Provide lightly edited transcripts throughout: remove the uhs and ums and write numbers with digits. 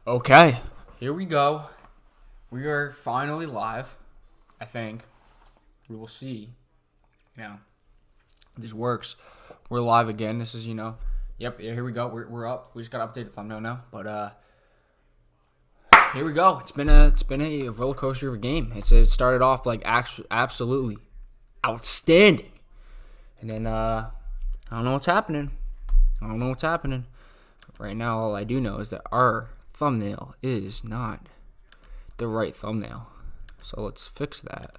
Okay, here we go. We are finally live, I think. We will see. This works. We're live again. This is, yep, here we go. We're up. We just got to update the thumbnail now. But here we go. It's been a roller coaster of a game. It started off like absolutely outstanding. And then I don't know what's happening. Right now, all I do know is that our thumbnail is not the right thumbnail. So let's fix that.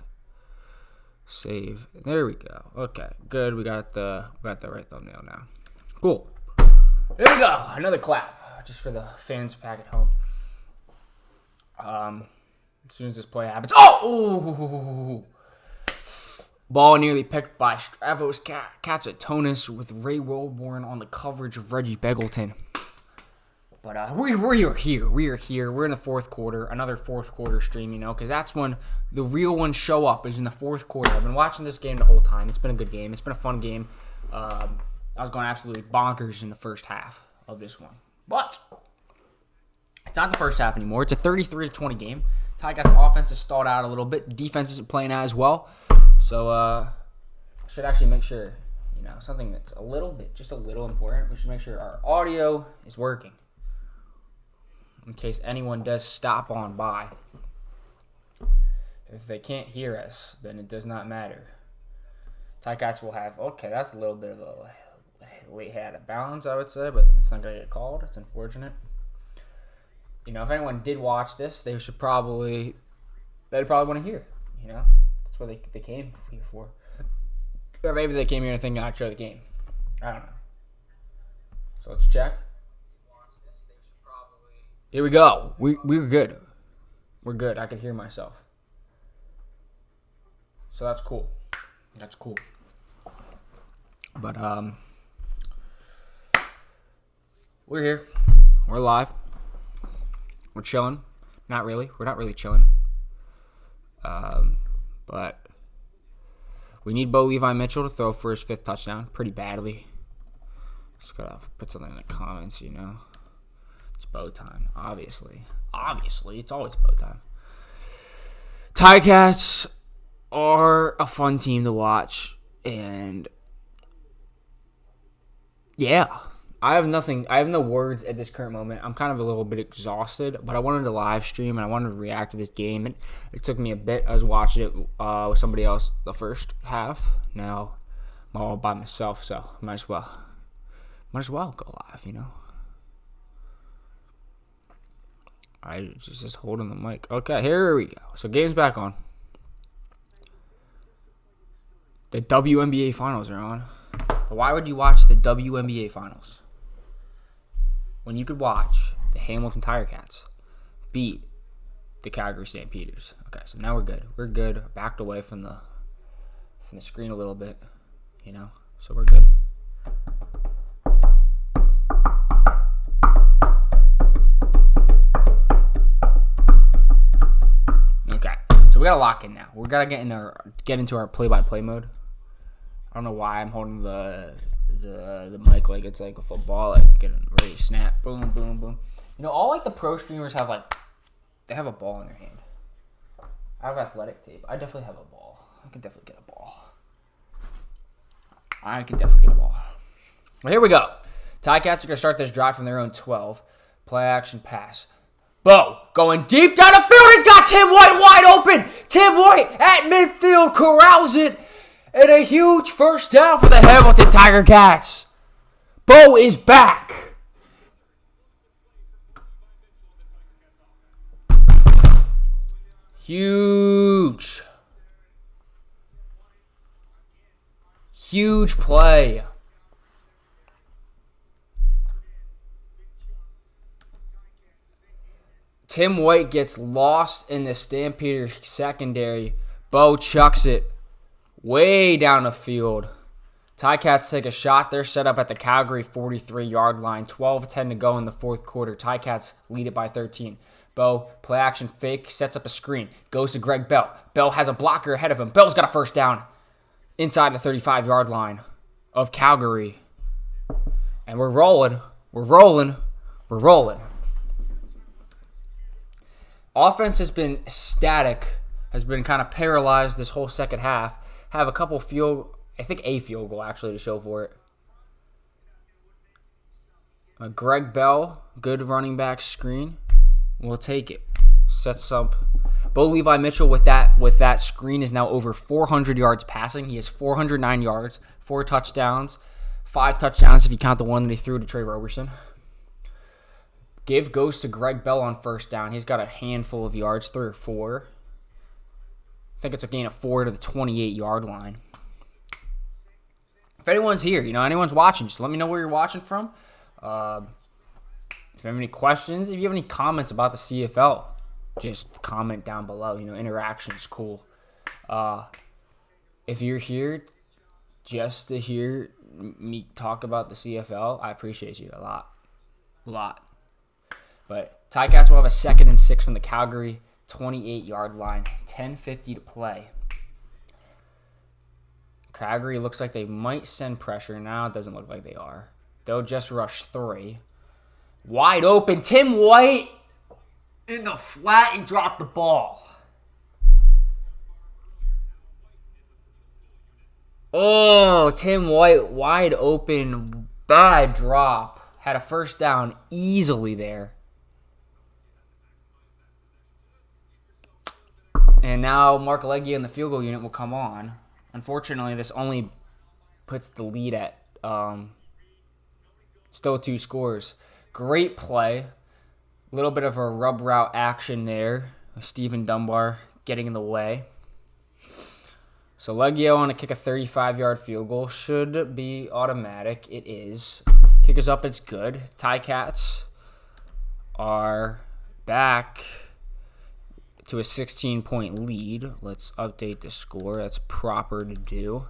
Save. There we go. Okay, good. We got the right thumbnail now. Cool. There we go. Another clap, just for the fans back at home. As soon as this play happens, oh! Ball nearly picked by Stravos Katsatonis with Ray Wilborn on the coverage of Reggie Beggleton. But we are here. We are here. We're in the fourth quarter. Another fourth quarter stream, because that's when the real ones show up, is in the fourth quarter. I've been watching this game the whole time. It's been a good game. It's been a fun game. I was going absolutely bonkers in the first half of this one. But it's not the first half anymore. It's a 33-20 game. Tigers' offense has stalled out a little bit. Defense isn't playing as well. So I should actually make sure, something that's just a little important. We should make sure our audio is working, in case anyone does stop on by. If they can't hear us, then it does not matter. Ticats will have, that's a little bit of a late hit out of bounds, I would say, but it's not going to get called. It's unfortunate. If anyone did watch this, they'd probably want to hear, That's what they came here for. Or maybe they came here and thinking I'd show the game. I don't know. So let's check. Here we go. We're good. We're good. I can hear myself. So that's cool. But we're here. We're live. We're chilling. Not really. We're not really chilling. But we need Bo Levi Mitchell to throw for his 5th touchdown pretty badly. Just gotta put something in the comments, It's Bo time, obviously. It's always Bo time. Ticats are a fun team to watch, and yeah, I have no words at this current moment. I'm kind of a little bit exhausted, but I wanted to live stream and I wanted to react to this game, and it took me a bit. I was watching it with somebody else the first half. Now I'm all by myself, so might as well go live, I just holding the mic. Okay, here we go. So game's back on. The WNBA finals are on. But why would you watch the WNBA finals when you could watch the Hamilton Tiger Cats beat the Calgary Stampeders? Okay, so now we're good. We're good. Backed away from the screen a little bit, So we're good. Okay, so we gotta lock in now. We gotta get into our play-by-play mode. I don't know why I'm holding the mic like it's like a football, like getting ready to snap, boom, boom, boom. All the pro streamers have they have a ball in their hand. I have athletic tape. I definitely have a ball. I can definitely get a ball. Well, here we go. Ticats are gonna start this drive from their own 12. Play action pass. Bo going deep down the field. He's got Tim White wide open. Tim White at midfield corrals it. And a huge first down for the Hamilton Tiger Cats. Bo is back. Huge play. Tim White gets lost in the Stampeders secondary. Bo chucks it way down the field. Ticats take a shot. They're set up at the Calgary 43-yard line. 12-10 to go in the fourth quarter. Ticats lead it by 13. Bo, play action fake, sets up a screen. Goes to Greg Bell. Bell has a blocker ahead of him. Bell's got a first down inside the 35-yard line of Calgary. And we're rolling. Offense has been static, has been kind of paralyzed this whole second half. Have a couple I think a field goal actually to show for it. Greg Bell, good running back screen. We'll take it. Sets up. Bo Levi Mitchell with that screen is now over 400 yards passing. He has 409 yards, 4 touchdowns, 5 touchdowns if you count the one that he threw to Trey Roberson. Give goes to Greg Bell on first down. He's got a handful of yards, 3 or 4. I think it's a gain of 4 to the 28-yard line. If anyone's here, anyone's watching, just let me know where you're watching from. If you have any questions, if you have any comments about the CFL, just comment down below. Interaction is cool. If you're here just to hear me talk about the CFL, I appreciate you a lot. But Ticats will have a 2nd and 6 from the Calgary 28-yard line, 10:50 to play. Calgary looks like they might send pressure. Now it doesn't look like they are. They'll just rush 3. Wide open. Tim White in the flat. He dropped the ball. Oh, Tim White wide open. Bad drop. Had a first down easily there. And now Mark Leggio in the field goal unit will come on. Unfortunately, this only puts the lead at still 2 scores. Great play. A little bit of a rub route action there. Stephen Dunbar getting in the way. So Leggio on to kick a 35-yard field goal. Should be automatic. It is. Kick is up. It's good. Ticats are back to a 16-point lead. Let's update the score. That's proper to do.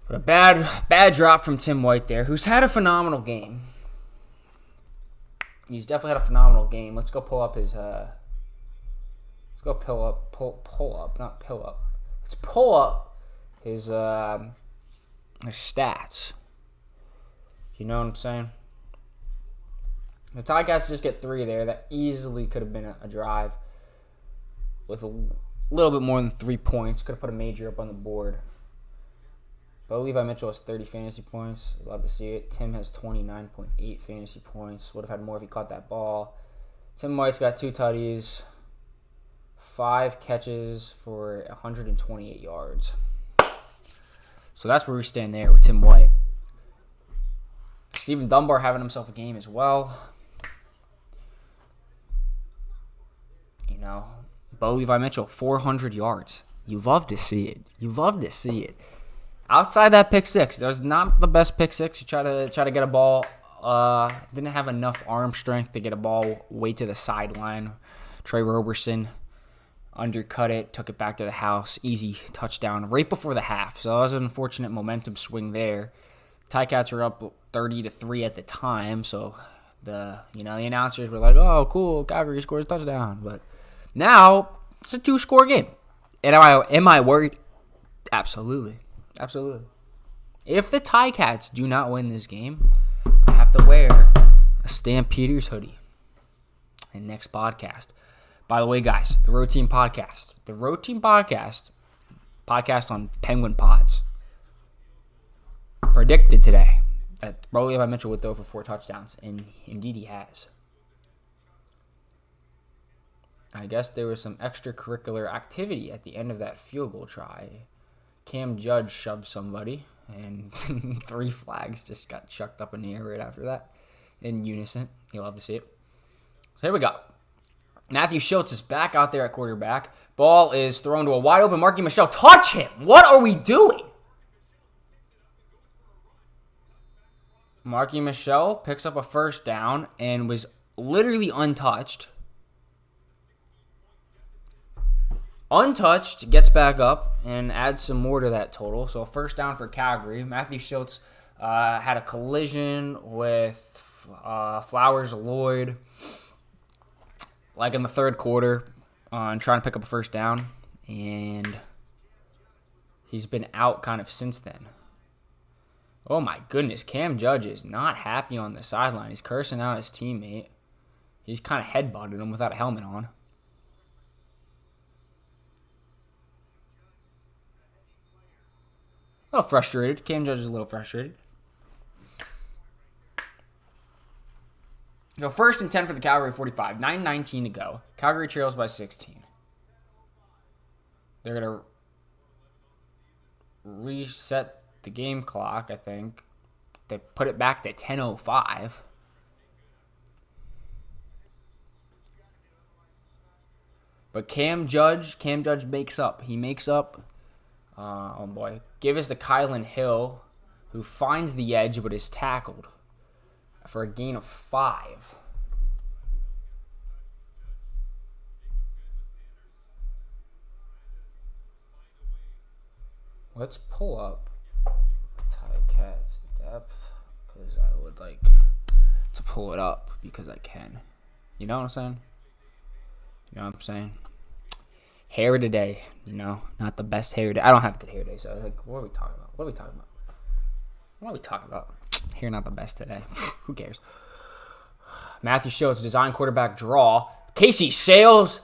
But a bad drop from Tim White there, who's had a phenomenal game. He's definitely had a phenomenal game. Let's go pull up his Let's pull up his stats. You know what I'm saying? The Ticats just get 3 there. That easily could have been a drive with a little bit more than 3 points. Could have put a major up on the board. But Levi Mitchell has 30 fantasy points. Love to see it. Tim has 29.8 fantasy points. Would have had more if he caught that ball. Tim White's got 2 tutties, 5 catches for 128 yards. So that's where we stand there with Tim White. Stephen Dunbar having himself a game as well. Bo Levi Mitchell, 400 yards. You love to see it. Outside that pick 6, there's not the best pick 6. You try to get a ball. Didn't have enough arm strength to get a ball way to the sideline. Trey Roberson undercut it, took it back to the house. Easy touchdown right before the half. So that was an unfortunate momentum swing there. Ticats were up 30-3 at the time. So the announcers were like, "Oh, cool, Calgary scores a touchdown." But now it's a 2-score game. And am I worried? Absolutely. If the Ticats do not win this game, I have to wear a Stampeders hoodie in next podcast. By the way, guys, the Road Team podcast on Penguin Pods, predicted today that Levi Mitchell would throw for 4 touchdowns, and indeed he has. I guess there was some extracurricular activity at the end of that field goal try. Cam Judge shoved somebody, and 3 flags just got chucked up in the air right after that in unison. You'll love to see it. So here we go. Matthew Schultz is back out there at quarterback. Ball is thrown to a wide open Marky Michelle. Touch him! What are we doing? Marky Michelle picks up a first down and was literally untouched. Gets back up and adds some more to that total. So a first down for Calgary. Matthew Schultz had a collision with Flowers Lloyd like in the third quarter on trying to pick up a first down. And he's been out kind of since then. Oh my goodness, Cam Judge is not happy on the sideline. He's cursing out his teammate. He's kind of headbutted him without a helmet on. A little frustrated. Cam Judge is a little frustrated. So 1st and 10 for the Calgary 45. 9:19 to go. Calgary trails by 16. They're going to reset the game clock, I think. They put it back to 10:05. But Cam Judge makes up. He makes up. Oh boy. Give us to Kylan Hill, who finds the edge but is tackled for a gain of 5. Let's pull up Ticats depth because I would like to pull it up because I can. You know what I'm saying? You know what I'm saying? Hair today, you know, not the best hair day. I don't have good hair day, so I was like, what are we talking about? What are we talking about? What are we talking about? Hair not the best today. Who cares? Matthew Schultz, design quarterback draw. Casey Sales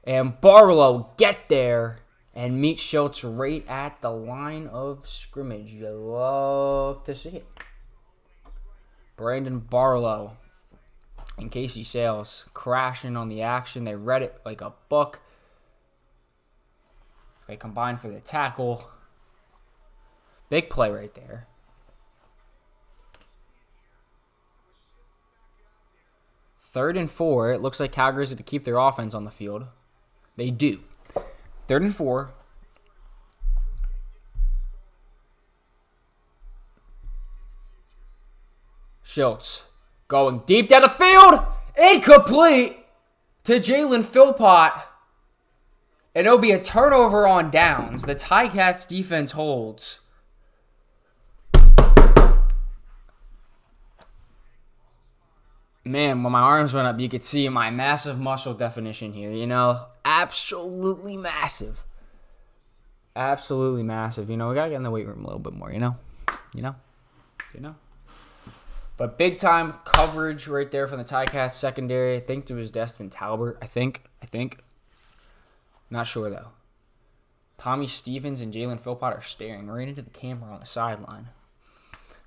and Barlow get there and meet Schultz right at the line of scrimmage. You love to see it. Brandon Barlow and Casey Sales crashing on the action. They read it like a book. They combined for the tackle. Big play right there. Third and 4. It looks like Calgary's going to keep their offense on the field. They do. 3rd and 4. Schultz going deep down the field. Incomplete to Jalen Philpott. And it'll be a turnover on downs. The Ticats defense holds. Man, when my arms went up, you could see my massive muscle definition here, you know? Absolutely massive. Absolutely massive. You know, we got to get in the weight room a little bit more, you know? You know? But big time coverage right there from the Ticats secondary. I think it was Destin Talbert. I think. Not sure, though. Tommy Stevens and Jalen Philpott are staring right into the camera on the sideline.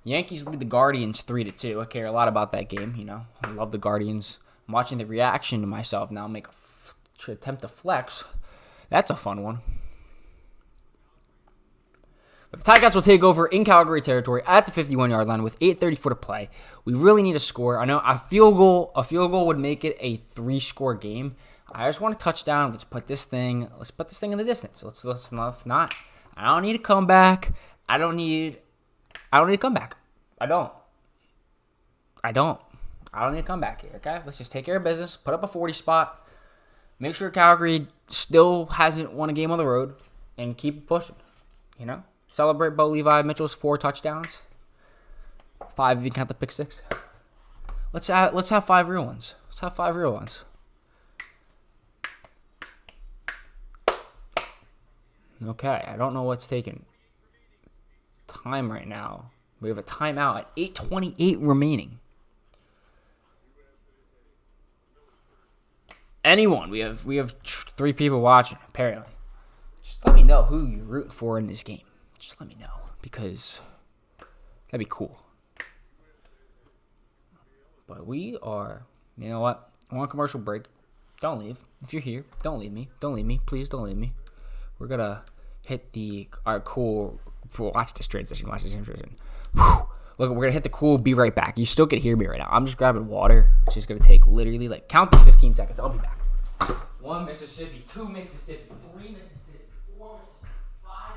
Yankees lead the Guardians 3-2. I care a lot about that game, you know. I love the Guardians. I'm watching the reaction to myself now make a attempt to flex. That's a fun one. But the Ticats will take over in Calgary territory at the 51-yard line with 8:34 to play. We really need a score. I know a field goal would make it a 3-score game. I just want a touchdown. Let's put this thing in the distance. Let's not. I don't need a comeback. I don't need a comeback. I don't need a comeback here, okay? Let's just take care of business. Put up a 40 spot. Make sure Calgary still hasn't won a game on the road. And keep pushing, you know? Celebrate Bo Levi Mitchell's 4 touchdowns. 5 if you count the pick 6. Let's have 5 real ones. Okay, I don't know what's taking time right now. We have a timeout at 8:28 remaining. Anyone, we have 3 people watching apparently. Just let me know who you're rooting for in this game. Just let me know because that'd be cool. But we are, you know what? I want a commercial break. Don't leave. If you're here, don't leave me. Please don't leave me. We're gonna hit the cool. Watch this transition. Whew. Look, we're gonna hit the cool. Be right back. You still can hear me right now. I'm just grabbing water. It's just gonna take literally count to 15 seconds. I'll be back. 1 Mississippi, 2 Mississippi, 3 Mississippi, 4 Mississippi, 5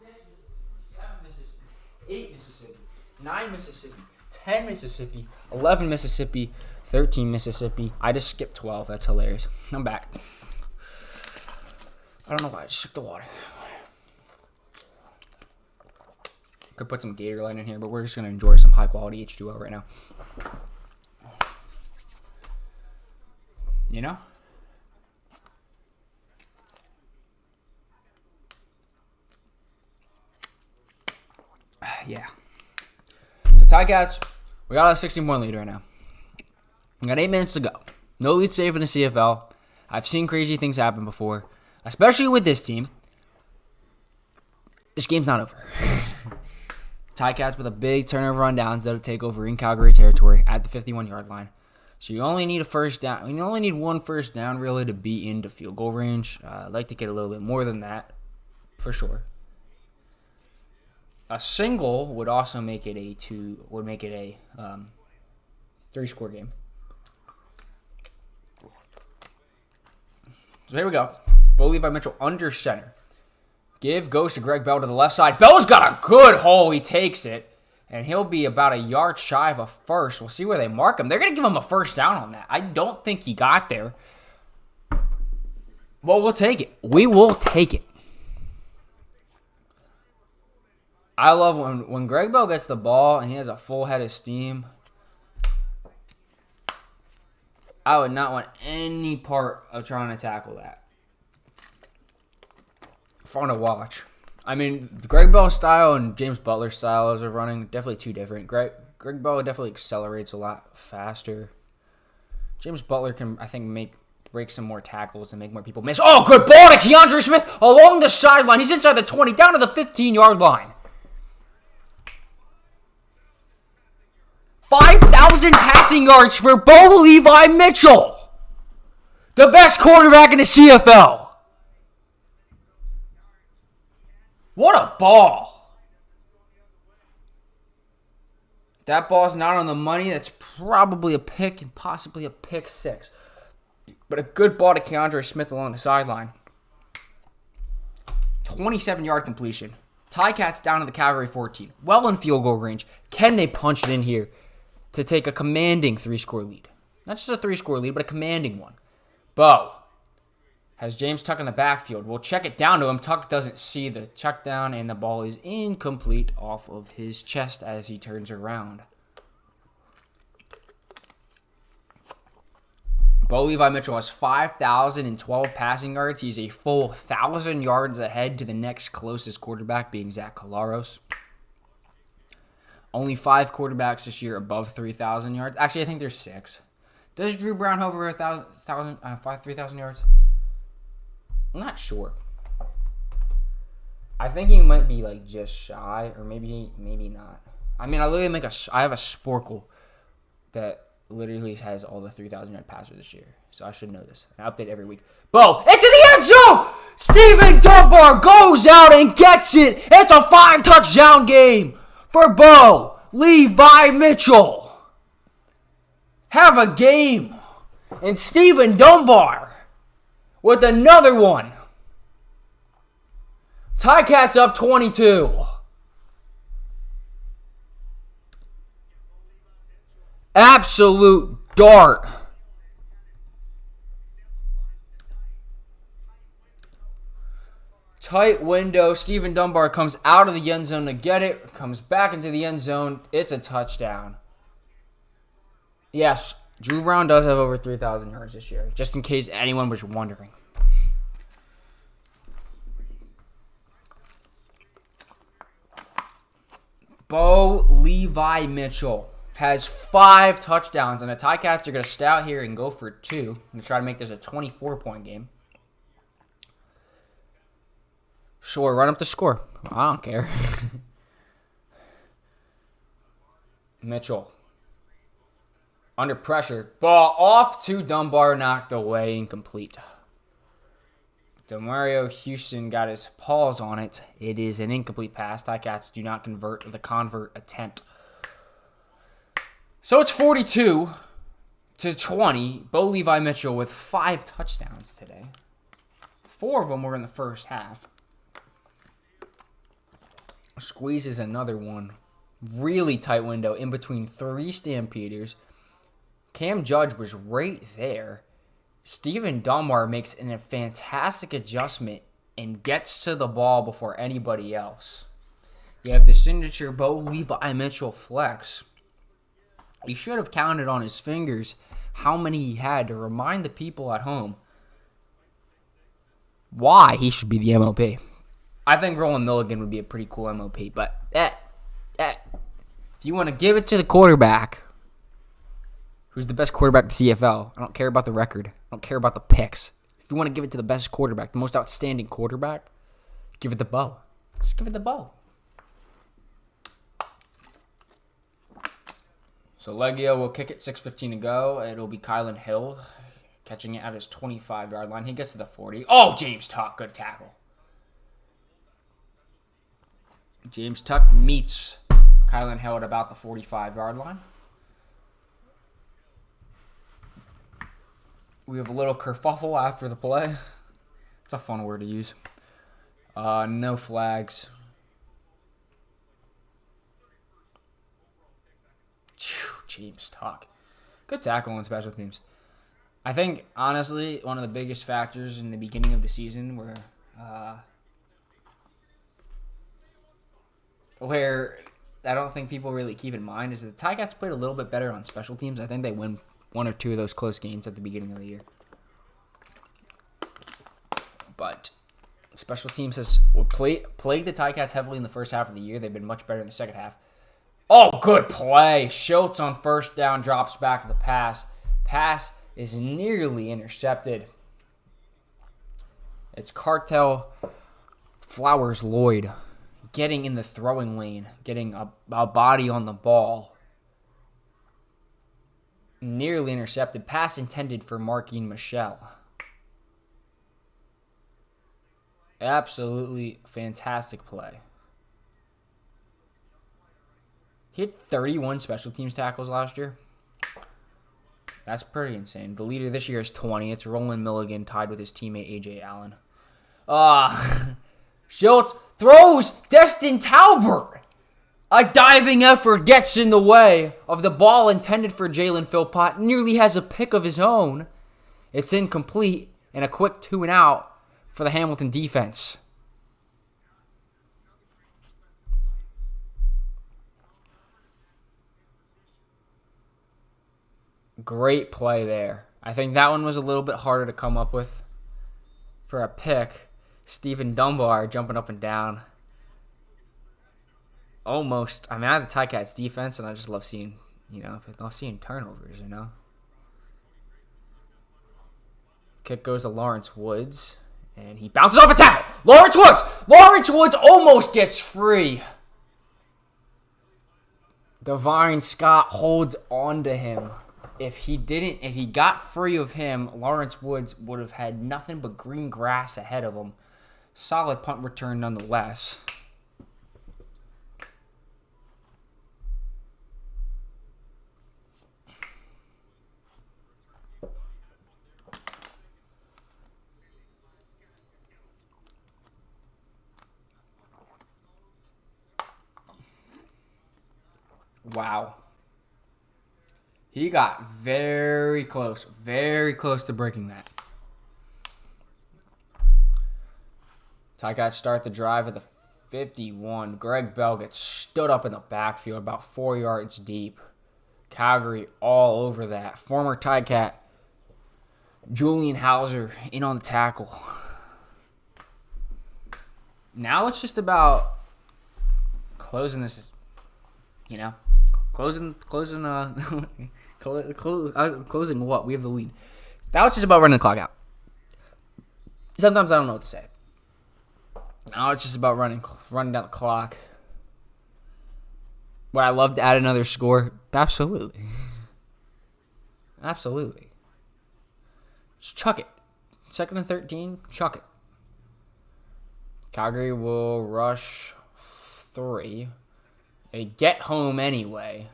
Mississippi, 6 Mississippi, 7 Mississippi, 8 Mississippi, 9 Mississippi, 10 Mississippi, 11 Mississippi, 13 Mississippi. I just skipped 12. That's hilarious. I'm back. I don't know why I just shook the water. Could put some Gatorade in here, but we're just going to enjoy some high-quality H2O right now. You know? Yeah. So, Ticats, we got a 16-point lead right now. We got 8 minutes to go. No lead save in the CFL. I've seen crazy things happen before, especially with this team. This game's not over. Ticats with a big turnover on downs that'll take over in Calgary territory at the 51-yard line. So you only need a first down. You only need one first down really to be into field goal range. I'd like to get a little bit more than that, for sure. A single would also make it a 3-score game. So here we go. Bo Levi Mitchell under center. Give goes to Greg Bell to the left side. Bell's got a good hole. He takes it. And he'll be about a yard shy of a first. We'll see where they mark him. They're going to give him a first down on that. I don't think he got there. Well, we'll take it. We will take it. I love when Greg Bell gets the ball and he has a full head of steam. I would not want any part of trying to tackle that. Fun to watch. I mean, Greg Bell style and James Butler style as a running, definitely two different. Greg Bell definitely accelerates a lot faster. James Butler can, I think, break some more tackles and make more people miss. Oh, good ball to Keandre Smith along the sideline. He's inside the 20, down to the 15-yard line. 5,000 passing yards for Bo Levi Mitchell, the best quarterback in the CFL. What a ball. That ball's not on the money. That's probably a pick and possibly a pick six. But a good ball to Keandre Smith along the sideline. 27-yard completion. Ticats down to the Calgary 14. Well in field goal range. Can they punch it in here to take a commanding 3-score lead? Not just a 3-score lead, but a commanding one. Bo has James Tuck in the backfield. We'll check it down to him. Tuck doesn't see the check down, and the ball is incomplete off of his chest as he turns around. Bo Levi Mitchell has 5,012 passing yards. He's a full 1,000 yards ahead to the next closest quarterback, being Zach Collaros. Only 5 quarterbacks this year above 3,000 yards. Actually, I think there's 6. Does Drew Brown hover 3,000 yards? I'm not sure. I think he might be like just shy, or maybe not. I mean, I have a Sporkle that literally has all the 3,000-yard passers this year, so I should know this. I update every week. Bo into the end zone. Steven Dunbar goes out and gets it. It's a 5-touchdown game for Bo Levi Mitchell. Have a game, and Steven Dunbar with another one. Ticats up 22. Absolute dart. Tight window. Steven Dunbar comes out of the end zone to get it. Comes back into the end zone. It's a touchdown. Yes, Drew Brown does have over 3,000 yards this year, just in case anyone was wondering. Bo Levi Mitchell has 5 touchdowns, and the Ticats are going to stay out here and go for 2 and try to make this a 24-point game. Sure, run up the score. I don't care. Mitchell. Under pressure. Ball off to Dunbar, knocked away, incomplete. Demario Houston got his paws on it. It is an incomplete pass. Ticats do not convert the convert attempt. So it's 42-20. Bo Levi Mitchell with 5 touchdowns today. 4 of them were in the first half. Squeezes another one. Really tight window in between 3 Stampeders. Cam Judge was right there. Steven Dunbar makes a fantastic adjustment and gets to the ball before anybody else. You have the signature Bo Levi Mitchell flex. He should have counted on his fingers how many he had to remind the people at home why he should be the MOP. I think Roland Milligan would be a pretty cool MOP, but if you want to give it to the quarterback who's the best quarterback in the CFL. I don't care about the record. I don't care about the picks. If you want to give it to the best quarterback, the most outstanding quarterback, give it to Bo. Just give it to Bo. So Leggio will kick it, 6:15 to go. It'll be Kylan Hill catching it at his 25-yard line. He gets to the 40. Oh, James Tuck, good tackle. James Tuck meets Kylan Hill at about the 45-yard line. We have a little kerfuffle after the play. It's a fun word to use. No flags. James Tuck. Good tackle on special teams. I think, honestly, one of the biggest factors in the beginning of the season where I don't think people really keep in mind is that the Ticats played a little bit better on special teams. I think they win one or two of those close games at the beginning of the year. But special teams has plagued the Ticats heavily in the first half of the year. They've been much better in the second half. Oh, good play. Schultz on first down drops back to the pass. Pass is nearly intercepted. It's Cartel Flowers Lloyd getting in the throwing lane, getting a body on the ball. Nearly intercepted. Pass intended for Marquine Michel. Absolutely fantastic play. He had 31 special teams tackles last year. That's pretty insane. The leader this year is 20. It's Roland Milligan tied with his teammate A.J. Allen. Schultz throws Destin Talbert. A diving effort gets in the way of the ball intended for Jalen Philpott. Nearly has a pick of his own. It's incomplete and a quick 2-and-out for the Hamilton defense. Great play there. I think that one was a little bit harder to come up with for a pick. Stephen Dunbar jumping up and down. Almost. I mean, I have the Ticats defense, and I just love seeing, turnovers, Kick goes to Lawrence Woods, and he bounces off a tackle. Lawrence Woods almost gets free. Devine Scott holds on to him. If he got free of him, Lawrence Woods would have had nothing but green grass ahead of him. Solid punt return nonetheless. Wow. He got very close to breaking that. Ticats start the drive at the 51. Greg Bell gets stood up in the backfield about 4 yards deep. Calgary all over that. Former Ticat Julian Hauser in on the tackle. Now it's just about closing this, closing what? We have the lead. Now it's just about running the clock out. Sometimes I don't know what to say. Now it's just about running down the clock. Would I love to add another score? Absolutely. Absolutely. Just chuck it. 2nd and 13, chuck it. Calgary will rush 3. They get home anyway.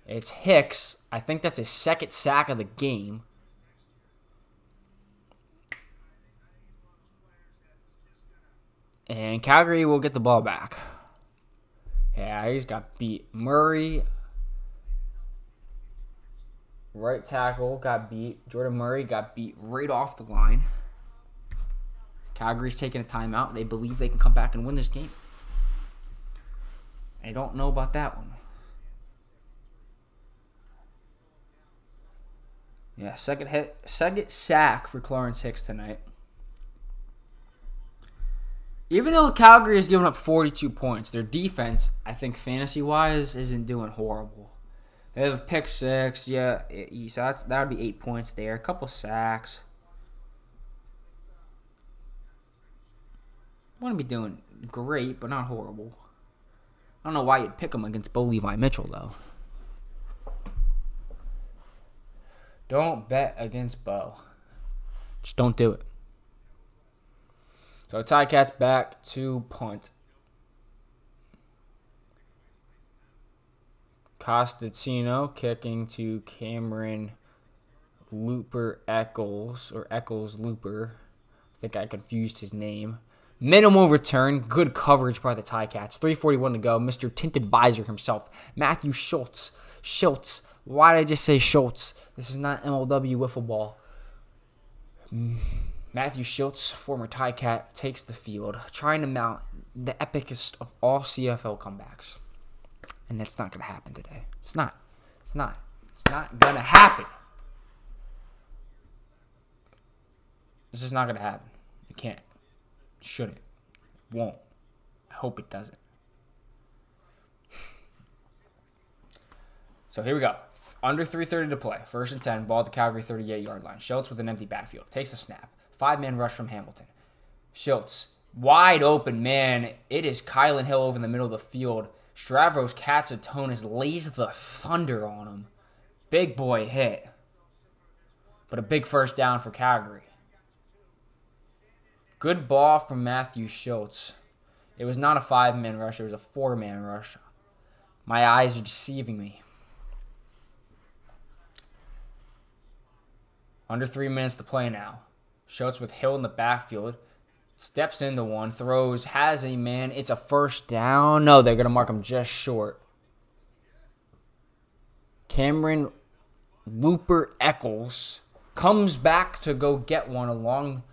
It's Hicks. I think that's his second sack of the game. And Calgary will get the ball back. Yeah, he's got beat. Murray, right tackle, got beat. Jordan Murray got beat right off the line. Calgary's taking a timeout. They believe they can come back and win this game. I don't know about that one. Yeah, second sack for Clarence Hicks tonight. Even though Calgary has given up 42 points, their defense, I think fantasy-wise, isn't doing horrible. They have pick 6. Yeah, so that would be 8 points there. A couple sacks. Wouldn't be doing great, but not horrible. I don't know why you'd pick him against Bo Levi Mitchell, though. Don't bet against Bo. Just don't do it. So Ticats back to punt. Costantino kicking to Cameron Looper Eccles, or Eccles Looper. I think I confused his name. Minimal return. Good coverage by the Ticats. 3:41 to go. Mr. Tinted Visor himself. Matthew Schultz. Why did I just say Schultz? This is not MLW wiffle ball. Matthew Schultz, former Ticat, takes the field, trying to mount the epicest of all CFL comebacks. And that's not going to happen today. It's not going to happen. It's just not going to happen. It can't. It shouldn't. It won't. I hope it doesn't. So here we go. Under 3:30 to play. 1st and 10. Ball at the Calgary 38-yard line. Schultz with an empty backfield. Takes a snap. 5-man rush from Hamilton. Schultz. Wide open, man. It is Kylan Hill over in the middle of the field. Stavros Katsatonis lays the thunder on him. Big boy hit. But a big first down for Calgary. Good ball from Matthew Schultz. It was not a 5-man rush. It was a 4-man rush. My eyes are deceiving me. Under 3 minutes to play now. Schultz with Hill in the backfield. Steps into one. Throws. Has a man. It's a first down. No, they're going to mark him just short. Cameron Looper Eccles comes back to go get one along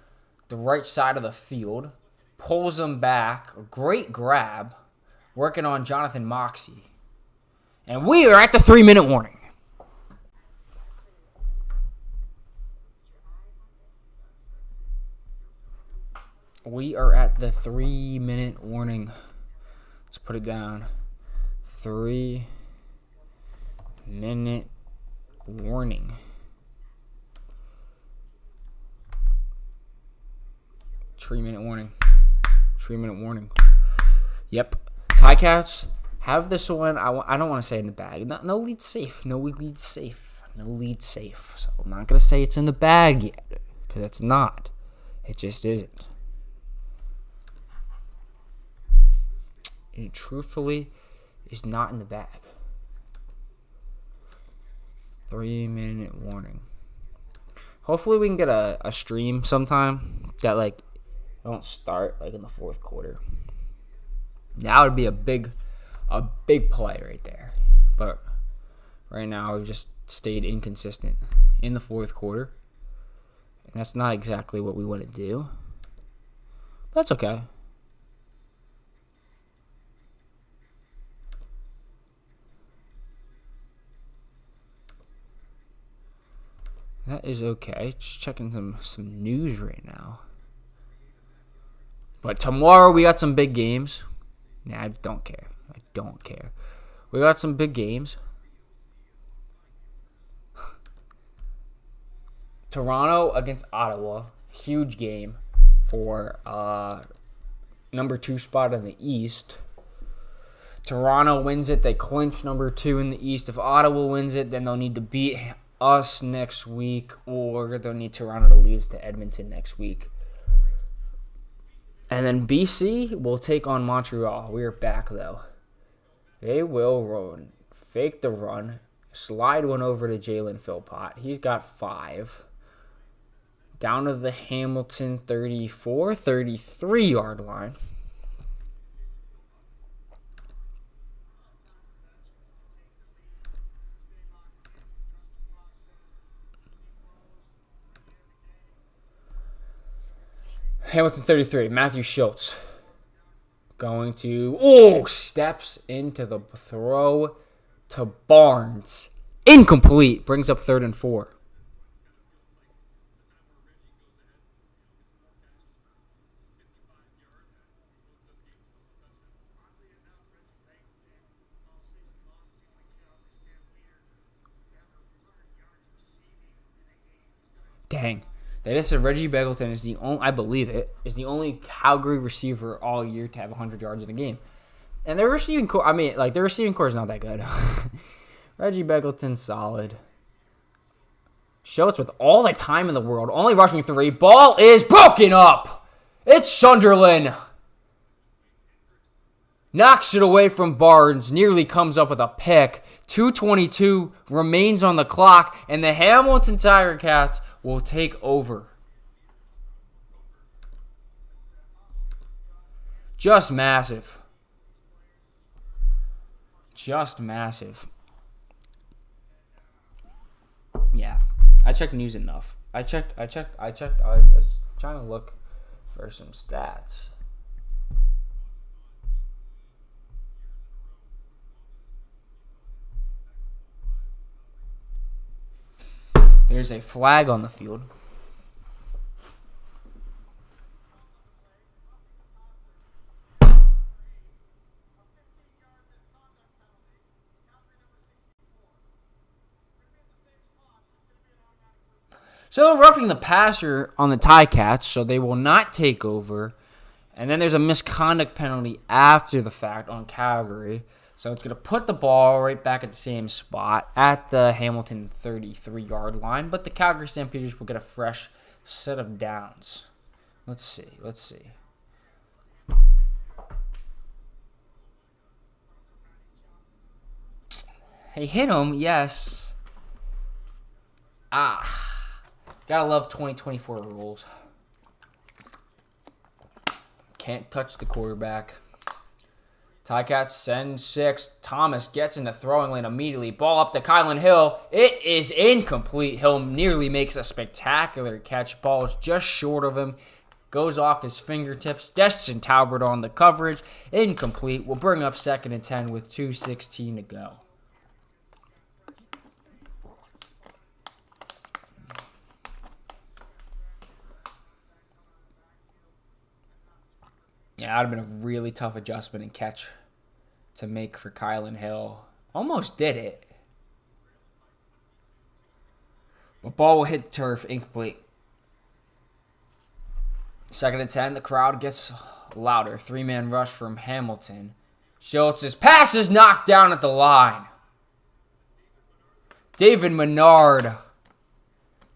the right side of the field. Pulls him back. A great grab. Working on Jonathan Moxie. And we are at the 3-minute warning. We are at the 3-minute warning. Let's put it down. 3-minute warning. Three-minute warning. 3-minute warning. Yep. Ticats have this one. I don't want to say in the bag. No lead safe. No lead safe. So I'm not going to say it's in the bag yet. Because it's not. It just isn't. It truthfully is not in the bag. 3-minute warning. Hopefully we can get a stream sometime that don't start in the 4th quarter. That would be a big play right there. But right now we've just stayed inconsistent in the 4th quarter. And that's not exactly what we want to do. That's okay. That is okay. Just checking some news right now. But tomorrow we got some big games. Nah, I don't care. We got some big games. Toronto against Ottawa. Huge game for number 2 spot in the East. Toronto wins it. They clinch number 2 in the East. If Ottawa wins it, then they'll need to beat us next week, or they'll need Toronto to lose to Edmonton next week. And then BC will take on Montreal. We are back, though. They will run. Fake the run. Slide one over to Jalen Philpott. He's got 5. Down to the Hamilton 33-yard line. Hamilton 33, Matthew Schultz going to, steps into the throw to Barnes. Incomplete. Brings up 3rd and 4. Dang. That is Reggie Beggleton is the only, I believe it, is the only Calgary receiver all year to have 100 yards in a game. And their receiving core, their receiving core is not that good. Reggie Beggleton, solid. Schultz with all the time in the world, only rushing 3. Ball is broken up. It's Sunderland. Knocks it away from Barnes, nearly comes up with a pick. 2:22 remains on the clock, and the Hamilton Tiger Cats will take over. Just massive. Just massive. Yeah. I checked news enough. I checked. I was trying to look for some stats. There's a flag on the field. So they're roughing the passer on the Ticats, so they will not take over. And then there's a misconduct penalty after the fact on Calgary. So it's going to put the ball right back at the same spot at the Hamilton 33-yard line. But the Calgary Stampeders will get a fresh set of downs. Let's see. He hit him, yes. Gotta love 2024 rules. Can't touch the quarterback. Ticats send 6. Thomas gets in the throwing lane immediately. Ball up to Kylan Hill. It is incomplete. Hill nearly makes a spectacular catch. Ball is just short of him. Goes off his fingertips. Destin Talbert on the coverage. Incomplete. Will bring up 2nd and 10 with 2:16 to go. Yeah, that would have been a really tough adjustment and catch to make for Kylan Hill. Almost did it. But ball will hit turf, incomplete. 2nd and 10, the crowd gets louder. 3-man rush from Hamilton. Schultz's pass is knocked down at the line. David Menard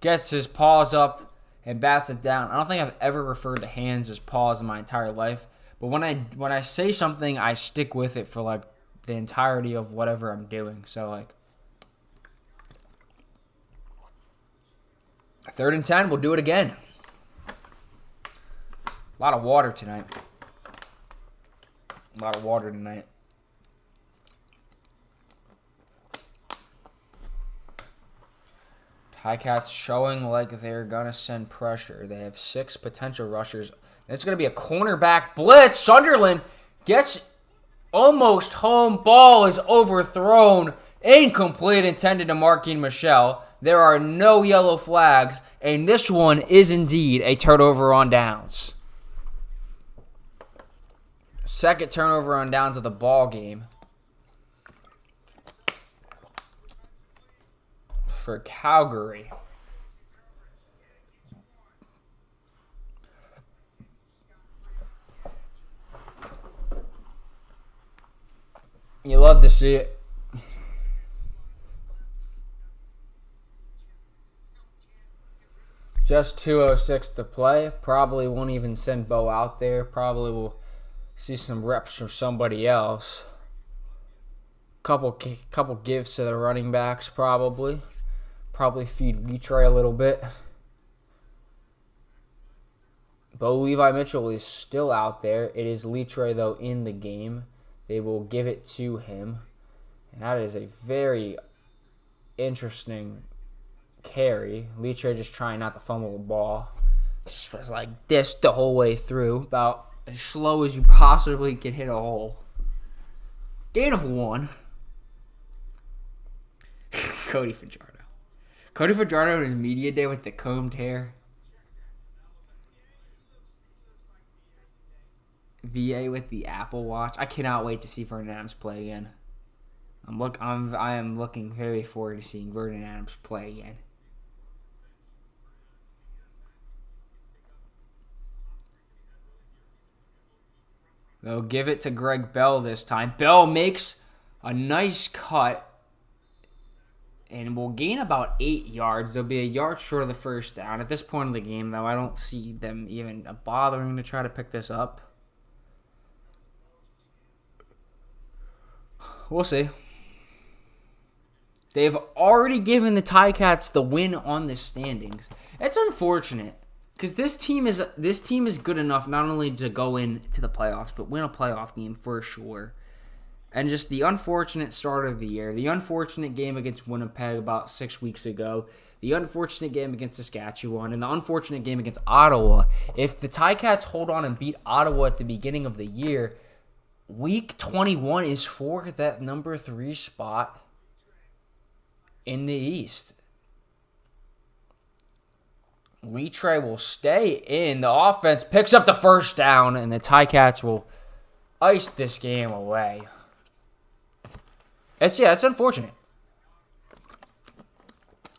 gets his paws up and bats it down. I don't think I've ever referred to hands as paws in my entire life. But when I say something, I stick with it for like the entirety of whatever I'm doing. So like 3rd and 10, we'll do it again. A lot of water tonight. Ticats showing like they're going to send pressure. They have 6 potential rushers. It's going to be a cornerback blitz. Sunderland gets almost home. Ball is overthrown. Incomplete, intended to Marquine Michel. There are no yellow flags, and this one is indeed a turnover on downs. 2nd turnover on downs of the ball game for Calgary. You love to see it. Just 2:06 to play. Probably won't even send Bo out there. Probably will see some reps from somebody else. Couple gives to the running backs probably. Probably feed Letroy a little bit. Bo Levi Mitchell is still out there. It is Letroy, though, in the game. They will give it to him. And that is a very interesting carry. Letroy just trying not to fumble the ball. Just was like this the whole way through. About as slow as you possibly can hit a hole. Gain of 1. Cody Fajardo in his media day with the combed hair. VA with the Apple Watch. I cannot wait to see Vernon Adams play again. I am looking very forward to seeing Vernon Adams play again. They'll give it to Greg Bell this time. Bell makes a nice cut and will gain about 8 yards. They'll be a yard short of the first down. At this point in the game, though, I don't see them even bothering to try to pick this up. We'll see. They've already given the Ticats the win on the standings. It's unfortunate because this team is good enough not only to go into the playoffs but win a playoff game for sure. And just the unfortunate start of the year, the unfortunate game against Winnipeg about 6 weeks ago, the unfortunate game against Saskatchewan, and the unfortunate game against Ottawa. If the Ticats hold on and beat Ottawa at the beginning of the year, Week 21 is for that number 3 spot in the East. Letray will stay in. The offense picks up the first down, and the Ticats will ice this game away. It's unfortunate.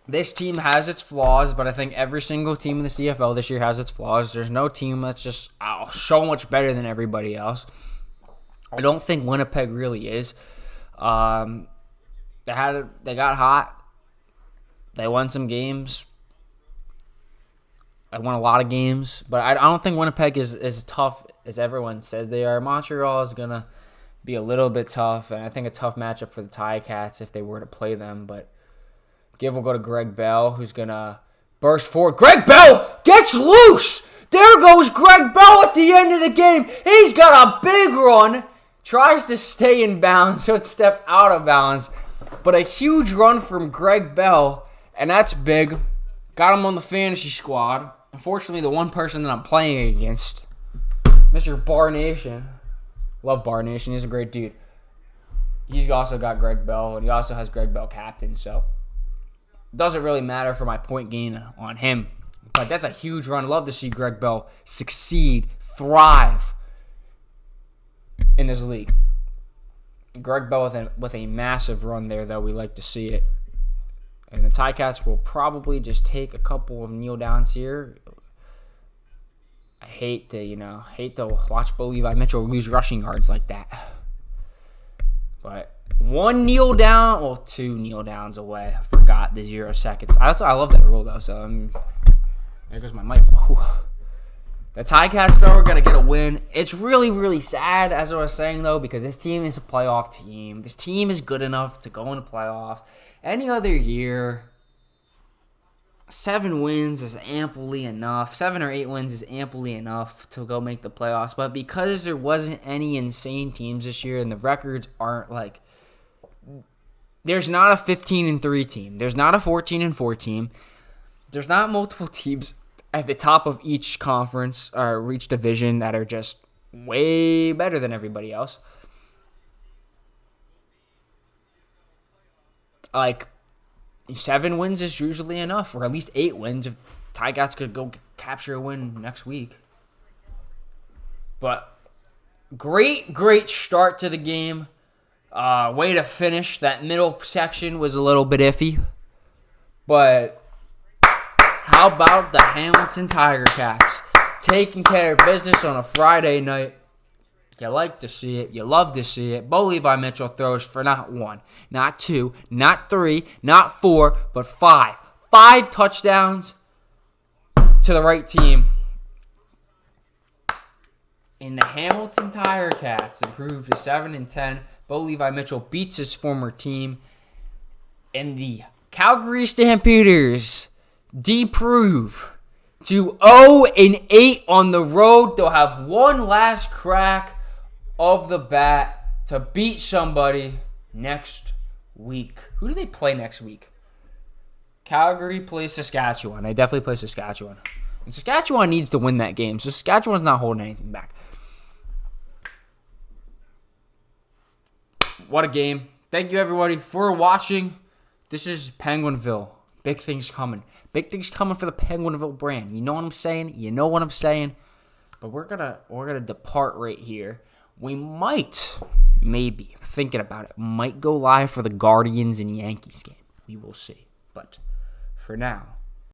This team has its flaws, but I think every single team in the CFL this year has its flaws. There's no team that's just so much better than everybody else. I don't think Winnipeg really is. They got hot. They won some games. They won a lot of games, but I don't think Winnipeg is as tough as everyone says they are. Montreal is gonna be a little bit tough, and I think a tough matchup for the Ticats if they were to play them. But will go to Greg Bell, who's gonna burst forward. Greg Bell gets loose. There goes Greg Bell at the end of the game. He's got a big run. Tries to stay in bounds, so it stepped out of bounds. But a huge run from Greg Bell, and that's big. Got him on the fantasy squad. Unfortunately, the one person that I'm playing against, Mr. Bar Nation. Love Bar Nation. He's a great dude. He's also got Greg Bell, and he also has Greg Bell captain, so it doesn't really matter for my point gain on him. But that's a huge run. Love to see Greg Bell succeed, thrive in this league. Greg Bell with a massive run there, though. We like to see it. And the Ticats will probably just take a couple of kneel downs here. I hate to watch Bo Levi Mitchell lose rushing yards like that. But one kneel down, well, 2 kneel downs away. I forgot the 0 seconds. I love that rule, though. So there goes my mic. Whew. The Ticats, though, are going to get a win. It's really, really sad, as I was saying, though, because this team is a playoff team. This team is good enough to go into playoffs. Any other year, 7 wins is amply enough. 7 or 8 wins is amply enough to go make the playoffs. But because there wasn't any insane teams this year and the records aren't like... There's not a 15-3 team. There's not a 14-4 team. There's not multiple teams at the top of each conference or each division that are just way better than everybody else. Like, 7 wins is usually enough, or at least 8 wins if Ticats could go capture a win next week. But great start to the game. Way to finish. That middle section was a little bit iffy. But how about the Hamilton Tiger Cats taking care of business on a Friday night? You like to see it. You love to see it. Bo Levi Mitchell throws for not 1, not 2, not 3, not 4, but 5. 5 touchdowns to the right team. And the Hamilton Tiger Cats improved to 7-10. Bo Levi Mitchell beats his former team. And the Calgary Stampeders deprove to 0-8 on the road. They'll have one last crack of the bat to beat somebody next week. Who do they play next week? Calgary plays Saskatchewan. They definitely play Saskatchewan. And Saskatchewan needs to win that game. So Saskatchewan's not holding anything back. What a game. Thank you, everybody, for watching. This is Penguinville. Big things coming. Big things coming for the Penguinville brand. You know what I'm saying? You know what I'm saying? But we're gonna depart right here. We might, maybe, thinking about it, might go live for the Guardians and Yankees game. We will see. But for now,